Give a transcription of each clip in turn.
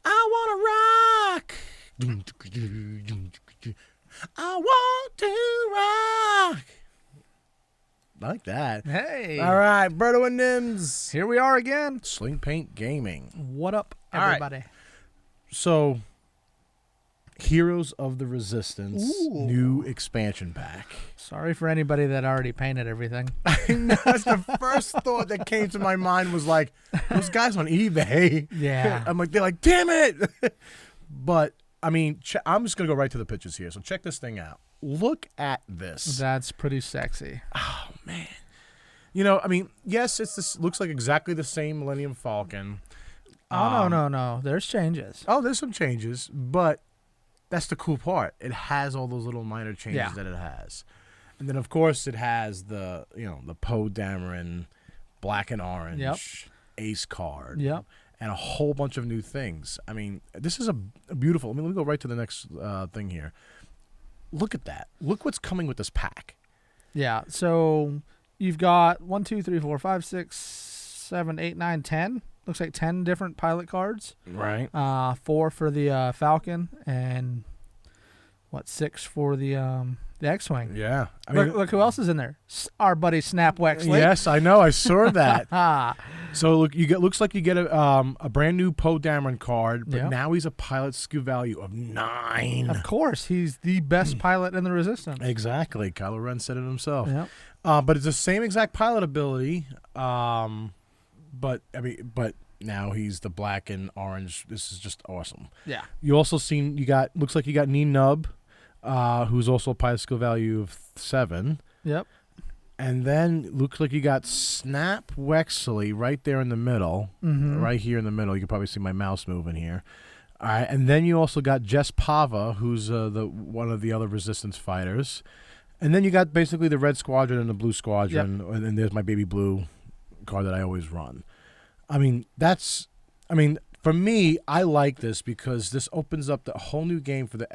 I wanna rock. I want to rock. I like that. Hey. All right, Berto and Nims. Here we are again. Sling Paint Gaming. What up, All right. everybody? So, Heroes of the Resistance, Ooh. new expansion pack. Sorry for anybody that already painted everything. That's the first thought that came to my mind was like, those guys on eBay. Yeah. I'm like, they're like, damn it. But, I mean, I'm just going to go right to the pictures here. So check this thing out. Look at this. That's pretty sexy. Oh, man. You know, I mean, yes, looks like exactly the same Millennium Falcon. Oh, no. There's changes. Oh, there's some changes, but that's the cool part. It has all those little minor changes that it has. And then, of course, it has the Poe Dameron black and orange ace card. Yep. And a whole bunch of new things. I mean, this is a beautiful. I mean, let me go right to the next thing here. Look at that. Look what's coming with this pack. Yeah. So you've got 1, 2, 3, 4, 5, 6, 7, 8, 9, 10. Looks like 10 different pilot cards. Right. 4 for the Falcon and 6 for the X-wing. Yeah. I mean, Look who else is in there. Our buddy Snap Wexley. Yes, I know. I saw that. So look, looks like you get a brand new Poe Dameron card, but now he's a pilot skill value of 9. Of course, he's the best pilot in the Resistance. Exactly. Kylo Ren said it himself. Yep. But it's the same exact pilot ability. But now he's the black and orange. This is just awesome. Yeah. You also looks like you got Nee Nub, who's also a pilot skill value of 7. Yep. And then looks like you got Snap Wexley right there in the middle, right here in the middle. You can probably see my mouse moving here. All right, and then you also got Jess Pava, who's one of the other Resistance fighters. And then you got basically the Red Squadron and the Blue Squadron, and then there's my baby blue card that I always run. I mean, for me, I like this because this opens up the whole new game for the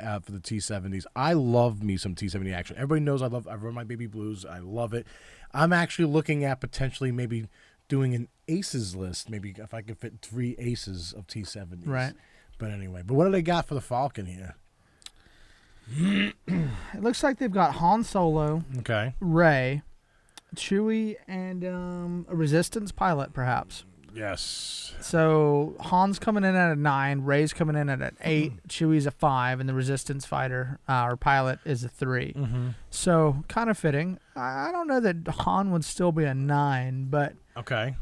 T-70s. I love me some T-70 action. Everybody knows I run my baby blues. I love it. I'm actually looking at potentially maybe doing an aces list. Maybe if I could fit 3 aces of T-70s. Right. But anyway, what do they got for the Falcon here? It looks like they've got Han Solo, Okay. Rey, Chewie, and a Resistance pilot, perhaps. Yes. So Han's coming in at a 9, Rey's coming in at an 8, Chewie's a 5, and the Resistance fighter or pilot is a 3. So kind of fitting. I don't know that Han would still be a 9, but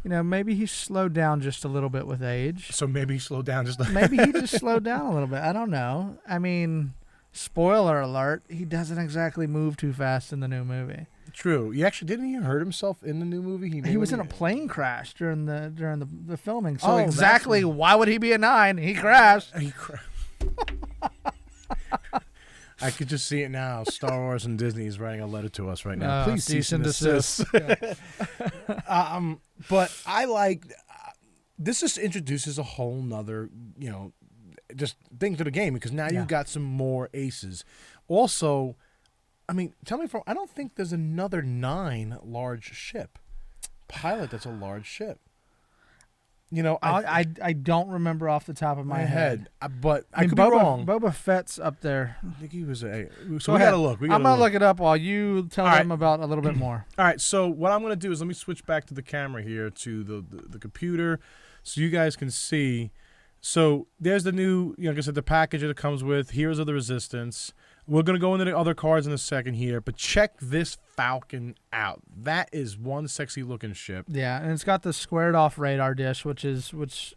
maybe he slowed down just a little bit with age. So maybe he slowed down just. Maybe he just slowed down a little bit. I don't know. I mean, spoiler alert: he doesn't exactly move too fast in the new movie. True. Didn't he hurt himself in the new movie? He was in a plane crash during the filming. So exactly why would he be a 9? He crashed. I could just see it now. Star Wars and Disney is writing a letter to us right now. Please cease and desist. But I like this. Just introduces a whole nother just thing to the game because now you've got some more aces. Also, I mean, tell me I don't think there's another 9 large ship pilot that's a large ship. I don't remember off the top of my head. But I could be wrong. Boba Fett's up there. I think he was a. So we gotta look. I'm gonna look it up while you tell them about a little bit more. All right. So what I'm gonna do is let me switch back to the camera here to the computer, so you guys can see. So there's the new, like I said, the package that it comes with. Heroes of the Resistance. We're going to go into the other cards in a second here, but check this Falcon out. That is one sexy looking ship. Yeah, and it's got the squared off radar dish, which is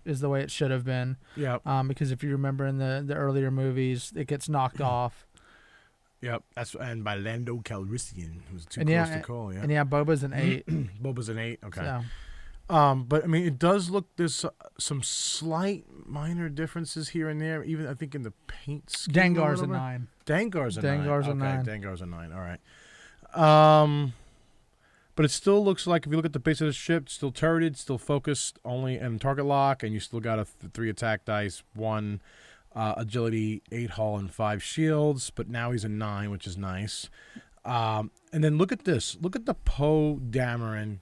the way it should have been. Yeah. Because if you remember in the earlier movies, it gets knocked off. Yep. And by Lando Calrissian, who's too close to call. Yeah. And Boba's an 8. Boba's an 8. Okay. So. But I mean, it does look. There's some slight minor differences here and there. Even I think in the paint scheme. Dengar's a 9. Dengar's a 9. Dengar's a 9. Dengar's a 9. All right. But it still looks like if you look at the base of the ship, it's still turreted, still focused only and target lock, and you still got a 3 attack dice, 1 agility, 8 hull, and 5 shields. But now he's a 9, which is nice. And then look at this. Look at the Poe Dameron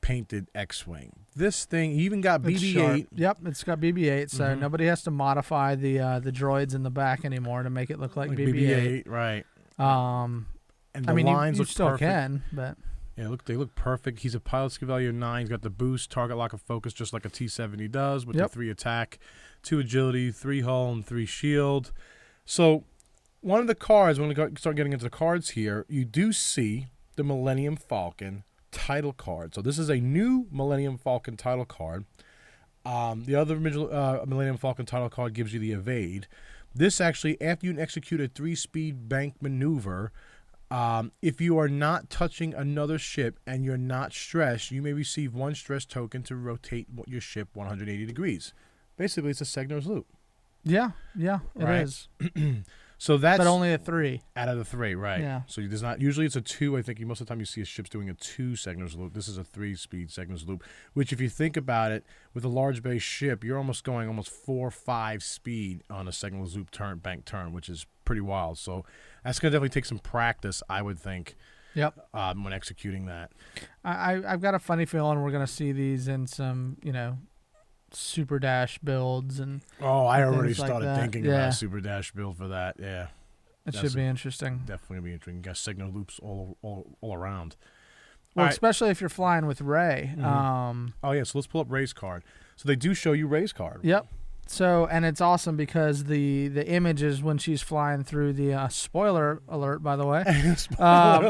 painted X-wing. This thing even got It's BB-8. sharp. Yep, it's got BB-8, so nobody has to modify the droids in the back anymore to make it look like BB-8. Right? And the lines you look still perfect. can, but Yeah, they look perfect. He's a pilot skill value of 9. He's got the boost, target lock, and focus, just like a T-70 does, with the 3 attack, 2 agility, 3 hull, and 3 shield. So, one of the cards, when we start getting into the cards here, you do see the Millennium Falcon title card. So this is a new Millennium Falcon title card. The other Millennium Falcon title card gives you the evade. This actually, after you execute a 3-speed bank maneuver, if you are not touching another ship and you're not stressed, you may receive 1 stress token to rotate your ship 180 degrees. Basically, it's a Segner's loop. yeah, it is. So that's But only a 3 out of the 3, right? Yeah. So there's not usually it's a 2. I think most of the time you see a ship's doing a 2 Segner's loop. This is a 3-speed Segner's loop, which if you think about it, with a large base ship, you're almost going 4-5 speed on a Segner's loop bank turn, which is pretty wild. So that's gonna definitely take some practice, I would think. Yep. When executing that. I've got a funny feeling we're gonna see these in some Super Dash builds and I already like started that. thinking about a Super Dash build for that. Yeah, it should be interesting. Definitely gonna be interesting. You got signal loops all around. Well, All right. especially if you're flying with Rey. So let's pull up Rey's card. So they do show you Rey's card. Yep. So, and it's awesome because the image is when she's flying through the spoiler alert, by the way.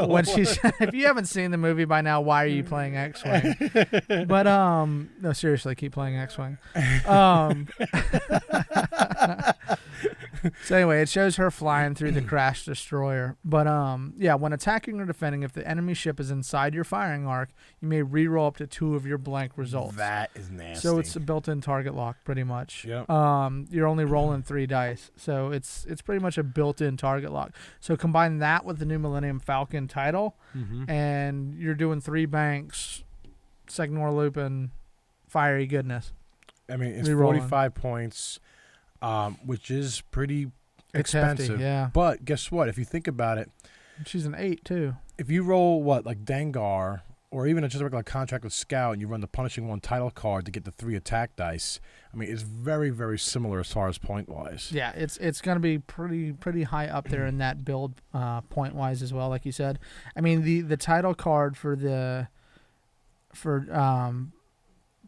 When she's if you haven't seen the movie by now, why are you playing X-Wing? But no, seriously, keep playing X-Wing. So anyway, it shows her flying through the crash destroyer. But when attacking or defending, if the enemy ship is inside your firing arc, you may re-roll up to 2 of your blank results. That is nasty. So it's a built-in target lock, pretty much. Yep. You're only rolling 3 dice, so it's pretty much a built-in target lock. So combine that with the new Millennium Falcon title, and you're doing 3 banks, Segnor loop, and fiery goodness. I mean, it's Re-rolling. 45 points, which is pretty It's hefty, expensive. yeah. But guess what? If you think about it, She's an 8 too. if you roll like Dengar, or even just a regular contract with Scout, and you run the Punishing 1 title card to get the 3 attack dice, I mean, it's very, very similar as far as point-wise. Yeah, it's going to be pretty high up there in that build point-wise as well, like you said. I mean, the title card for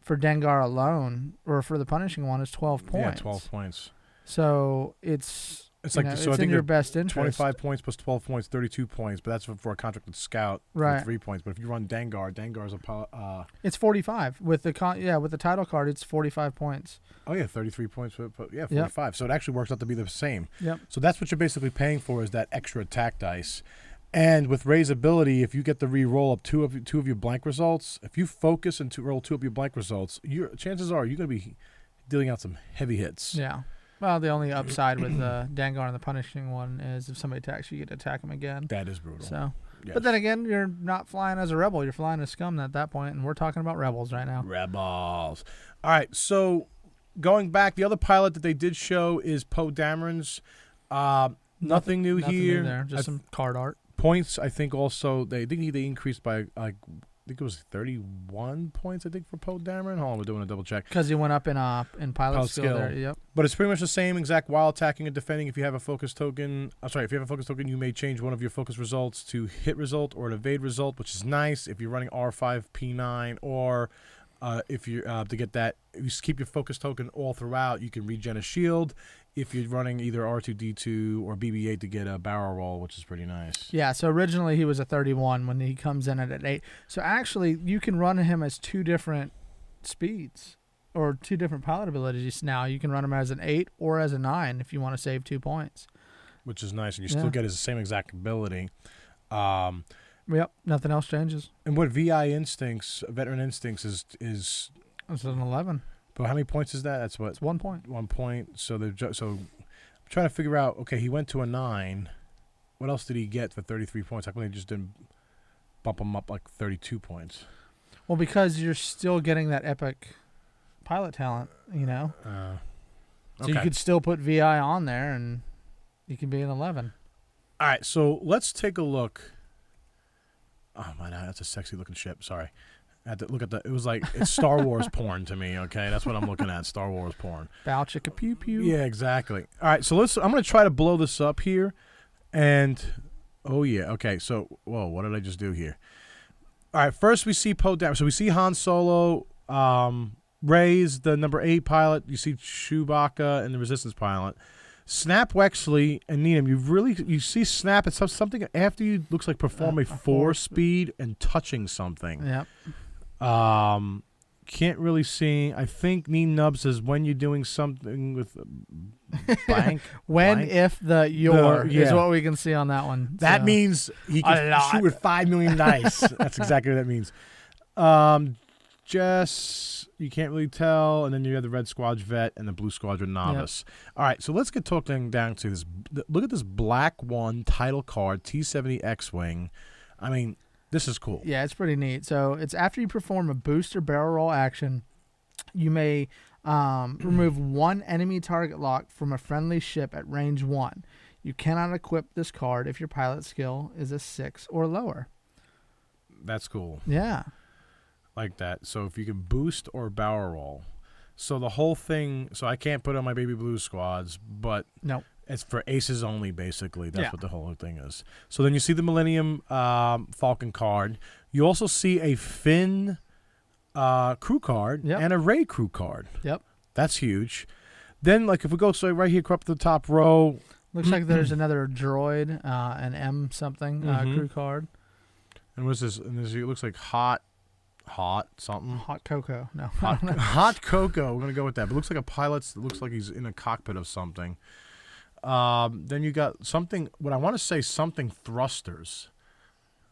Dengar alone, or for the Punishing 1, is 12 points. Yeah, 12 points. So it's like it's I think in your best interest. 25 points plus 12 points, 32 points, but that's for a contract with Scout Right. for 3 points. But if you run Dengar's a It's 45 with the with the title card. It's 45 points. 33 points. 45. Yep. So it actually works out to be the same. Yep. So that's what you're basically paying for, is that extra attack dice. And with Rey's ability, if you get the re-roll up two of your blank results, if you focus and roll 2 of your blank results, chances are you're going to be dealing out some heavy hits. Yeah. Well, the only upside with Dengar and the Punishing 1 is if somebody attacks you, get to attack them again. That is brutal. So, yes. But then again, you're not flying as a rebel. You're flying as scum at that point, and we're talking about rebels right now. Rebels. All right, so going back, the other pilot that they did show is Poe Dameron's. Nothing new here. New there, just some card art. Points, I think also, they increased by, I think it was 31 points, I think, for Poe Dameron. Hold on, we're doing a double check. Because he went up in pilot skill there. Yep. But it's pretty much the same exact while attacking and defending. If you have a focus token, you may change one of your focus results to hit result or an evade result, which is nice if you're running R5, P9, or if you to get that, if you keep your focus token all throughout, you can regen a shield. If you're running either R2D2 or BB-8 to get a barrel roll, which is pretty nice. Yeah, so originally he was a 31 when he comes in at 8. So actually, you can run him as 2 different speeds or 2 different pilot abilities now. You can run him as an 8 or as a 9 if you want to save 2 points. Which is nice, and you still get his same exact ability. Yep, nothing else changes. And what Veteran Instincts is It's an 11. But how many points is that? That's what? It's 1 point. 1 point. So I'm trying to figure out, okay, he went to a 9. What else did he get for 33 points? How come they just didn't bump him up like 32 points? Well, because you're still getting that epic pilot talent, So you could still put VI on there and you can be an 11. All right, so let's take a look. Oh, my God, that's a sexy looking ship. Sorry. had to look at the. It was like it's Star Wars porn to me. Okay, that's what I'm looking at. Star Wars porn. Bow chicka pew pew. Yeah, exactly. All right, so I'm gonna try to blow this up here, and oh yeah, okay. So whoa, what did I just do here? All right, first we see Poe Dameron. So we see Han Solo, Rey's the number 8 pilot. You see Chewbacca and the Resistance pilot. Snap Wexley and Needham. You see Snap. It's something after you looks like perform a 4-speed and touching something. Yep. Can't really see. I think Neen Nub says when you're doing something with blank. If the your is what we can see on that one. That means he can shoot with 5 million dice. That's exactly what that means. Jess, you can't really tell, and then you have the Red Squadron Vet and the Blue Squadron Novice. Yep. All right, so let's get talking down to this. Look at this Black 1 title card, T-70 X-Wing. I mean, this is cool. Yeah, it's pretty neat. So it's after you perform a booster barrel roll action, you may remove 1 enemy target lock from a friendly ship at range 1. You cannot equip this card if your pilot skill is a 6 or lower. That's cool. Yeah. Like that. So if you can boost or barrel roll. So the whole thing, so I can't put on my Baby Blue squads, but no. It's for aces only, basically. That's what the whole thing is. So then you see the Millennium Falcon card. You also see a Finn crew card and a Rey crew card. Yep. That's huge. Then, like, if we go right here, up to the top row. Looks like there's another droid, an M something crew card. And what's this? And this, it looks like hot something. Hot cocoa. No. Hot cocoa. We're going to go with that. But it looks like a pilot's. It looks like he's in a cockpit of something. Then you got something, what I want to say, something thrusters.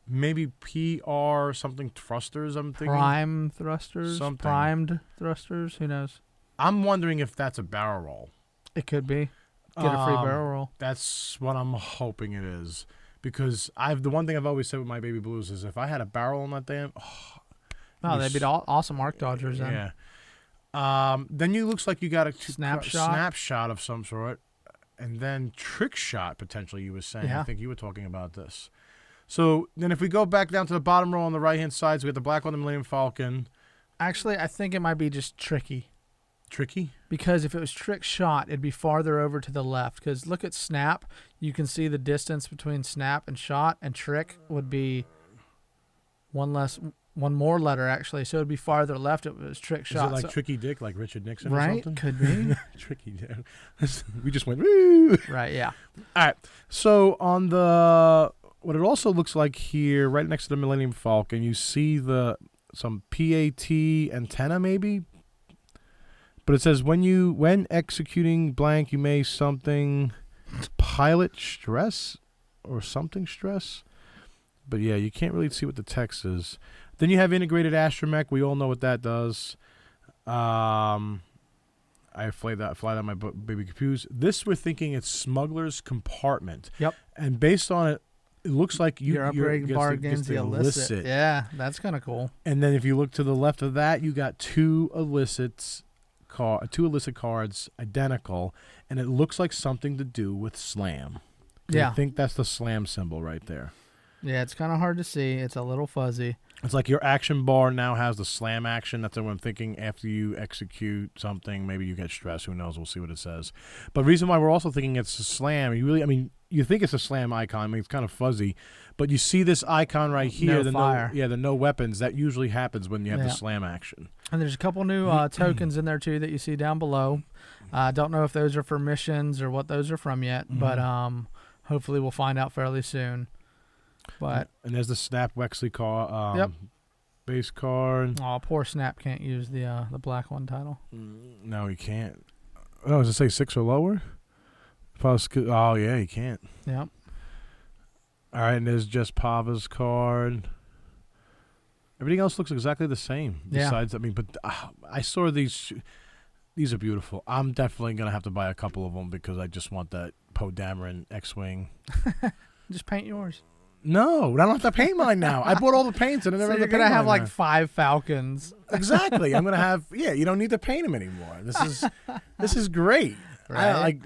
Maybe PR something thrusters, I'm thinking. Prime thrusters? Something. Primed thrusters? Who knows? I'm wondering if that's a barrel roll. It could be. Get a free barrel roll. That's what I'm hoping it is. Because the one thing I've always said with my Baby Blues is if I had a barrel on that damn... they'd be awesome arc dodgers then. Yeah. Then you looks like you got a snapshot of some sort. And then trick shot, potentially, you were saying. Yeah. I think you were talking about this. So then if we go back down to the bottom row on the right-hand side, so we have the Black 1, the Millennium Falcon. Actually, I think it might be just tricky. Tricky? Because if it was trick shot, it'd be farther over to the left. Because look at snap. You can see the distance between snap and shot, and trick would be one more letter, actually. So it'd be farther left if it was trick shot. Is it like Tricky Dick, like Richard Nixon right? or something? Could be. Tricky Dick. We just went, woo! Right, yeah. All right. So on what it also looks like here, right next to the Millennium Falcon, you see some PAT antenna, maybe? But it says when executing blank, you may something pilot stress or something stress. But yeah, you can't really see what the text is. Then you have integrated Astromech. We all know what that does. I fly that on my Baby Confused. This we're thinking it's Smuggler's Compartment. Yep. And based on it, it looks like your upgrade bar gains the illicit. Yeah, that's kind of cool. And then if you look to the left of that, you got two illicit cards, identical, and it looks like something to do with Slam. Yeah. I think that's the Slam symbol right there. Yeah, it's kind of hard to see. It's a little fuzzy. It's like your action bar now has the Slam action. That's what I'm thinking. After you execute something, maybe you get stress. Who knows? We'll see what it says. But the reason why we're also thinking it's a Slam, you think it's a Slam icon. It's kind of fuzzy. But you see this icon right here. No fire. The no weapons. That usually happens when you have the Slam action. And there's a couple new tokens in there, too, that you see down below. Don't know if those are for missions or what those are from yet. But hopefully we'll find out fairly soon. But and there's the Snap Wexley card, base card. Oh, poor Snap can't use the Black 1 title. No, he can't. Oh, does it say 6 or lower? Oh, yeah, he can't. Yep. All right, and there's just Pava's card. Everything else looks exactly the same. Besides, but I saw these. These are beautiful. I'm definitely going to have to buy a couple of them because I just want that Poe Dameron X-Wing. Just paint yours. No, I don't have to paint mine now. I bought all the paints and I never so you're going to have like 5 Falcons. Exactly. I'm going to have, you don't need to paint them anymore. This is great. Right?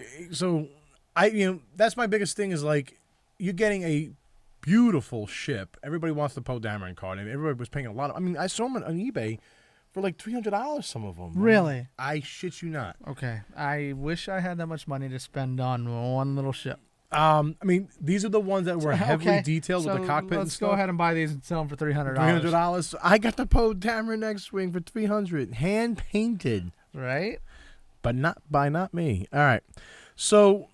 That's my biggest thing is like you're getting beautiful ship. Everybody wants the Poe Dameron card, and everybody was paying a lot of. I mean, I saw them on eBay for like $300. Some of them. Really? I shit you not. Okay. I wish I had that much money to spend on one little ship. I mean, these are the ones that were heavily detailed with the cockpit and stuff. Let's go ahead and buy these and sell them for $300. $300. I got the Poe Dameron X-Wing for $300, hand painted. Right? But not me. All right. So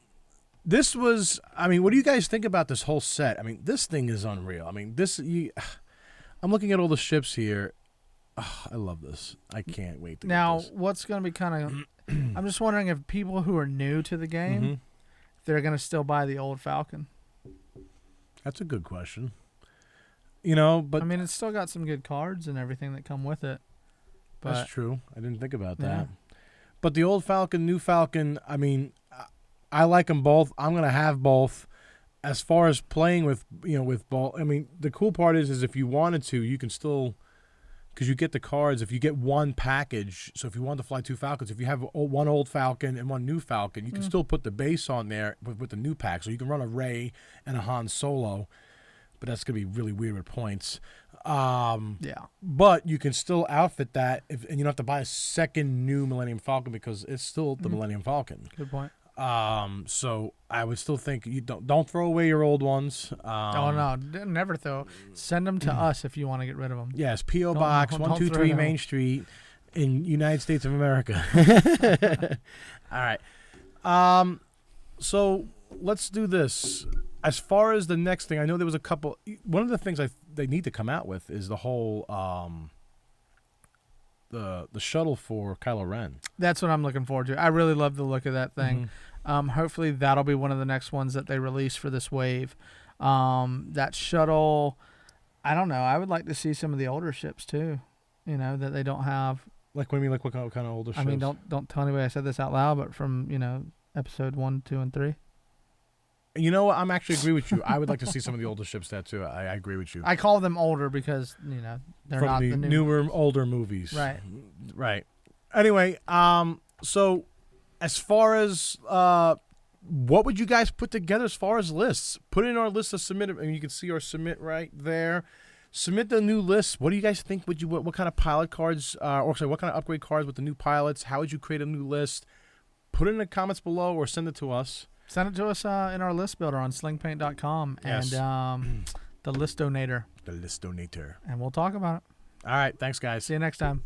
this was. I mean, what do you guys think about this whole set? I mean, this thing is unreal. I mean, I'm looking at all the ships here. Oh, I love this. I can't wait to now, get this. what's going to be kind of... I'm just wondering if people who are new to the game, they're going to still buy the old Falcon. That's a good question. But... I mean, it's still got some good cards and everything that come with it. But, that's true. I didn't think about that. But the old Falcon, new Falcon, I mean, I like them both. I'm going to have both. As far as playing with both, I mean, the cool part is if you wanted to, you can still... Because you get the cards if you get one package. So if you want to fly 2 Falcons, if you have one old Falcon and one new Falcon, you can still put the base on there with the new pack. So you can run a Rey and a Han Solo, but that's going to be really weird with points. But you can still outfit that, and you don't have to buy a second new Millennium Falcon because it's still the Millennium Falcon. Good point. So I would still think you don't throw away your old ones. Oh no, never throw. Send them to us if you want to get rid of them. Yes, P.O. Box 123 Main Street in United States of America. All right. So let's do this. As far as the next thing, I know there was a couple. One of the things they need to come out with is the whole the shuttle for Kylo Ren. That's what I'm looking forward to. I really love the look of that thing. Hopefully that'll be one of the next ones that they release for this wave. That shuttle, I don't know. I would like to see some of the older ships too. That they don't have. Like what do you mean? Like what kind of older ships? I mean, don't tell anybody I said this out loud, but from episode 1, 2, and 3. You know what? I'm actually agree with you. I would like to see some of the older ships that too. I agree with you. I call them older because they're from not the newer, older movies. Right. Right. Anyway, so as far as what would you guys put together as far as lists? Put in our list of submit. I mean, you can see our submit right there. Submit the new list. What do you guys think? What kind of pilot cards? What kind of upgrade cards with the new pilots? How would you create a new list? Put it in the comments below or send it to us. Send it to us in our list builder on slingpaint.com and the list donator. The list donator. And we'll talk about it. All right. Thanks, guys. See you next time.